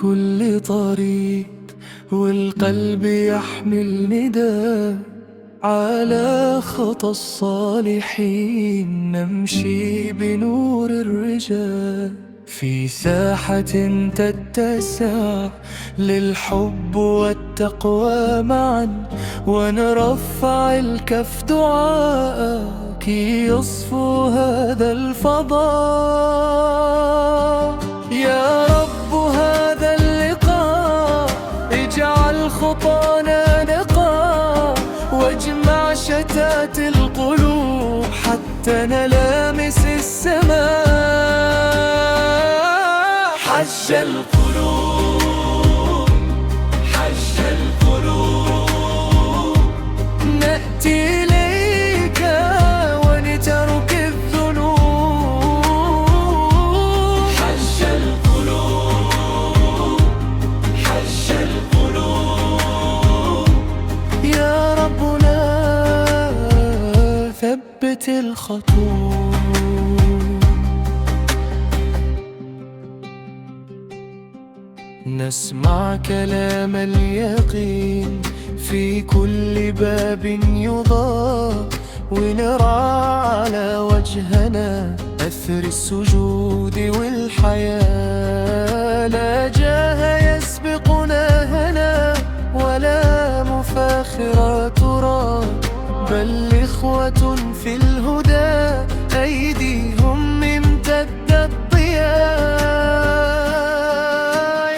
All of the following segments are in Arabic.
كل طريق، والقلب يحمل نداء على خطى الصالحين. نمشي بنور الرجال في ساحة تتسع للحب والتقوى معا، ونرفع الكف دعاء كي يصفو هذا الفضاء. يا رب هذا اللقاء اجعل خطانا نقا، واجمع شتات القلوب حتى نلامس السماء. حج القلوب حج القلوب، نأتي إليك ونترك الذنوب. حج القلوب حج القلوب، يا ربنا ثبت الخطوب. نسمع كلام اليقين في كل باب يضاء، ونرى على وجهنا أثر السجود والحياة. لا جاه يسبقنا هنا ولا مفاخرة ترى، بل إخوة في الهدى أيديهم امتدت ضياء.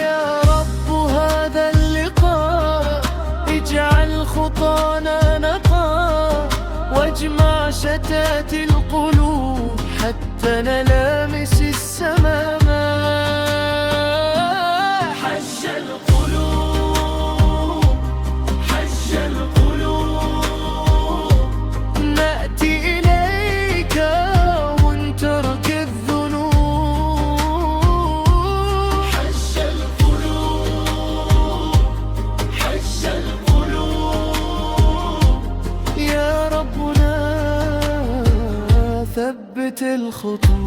يا رب هذا اللقاء اجعل خطانا نقا، واجمع شتات القلوب حتى نلامس السماء. حج القلوب حج القلوب، نأتي إليك ونترك الذنوب. حج القلوب حج القلوب، يا ربنا ثبت الخطوب.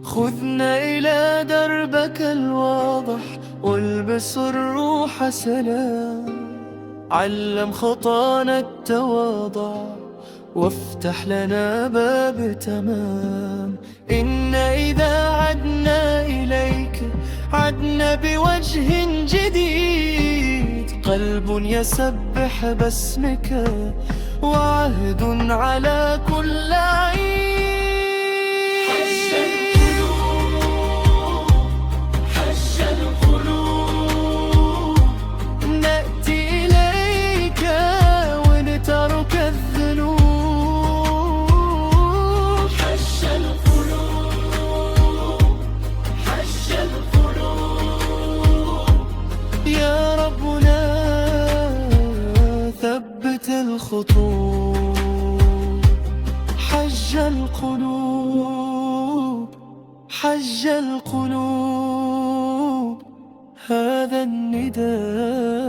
خذنا إلى دربك الواضح، والبس الروح سلام. علم خطانا التواضع، وافتح لنا باب تمام. إن إذا عدنا إليك عدنا بوجه جديد، قلب يسبح باسمك وعهد على كل عيد. حج القلوب نأتي إليك ونترك الذنوب. حج القلوب حج القلوب، يا ربنا ثبت الخطوب. حج القلوب حج القلوب، هذا النداء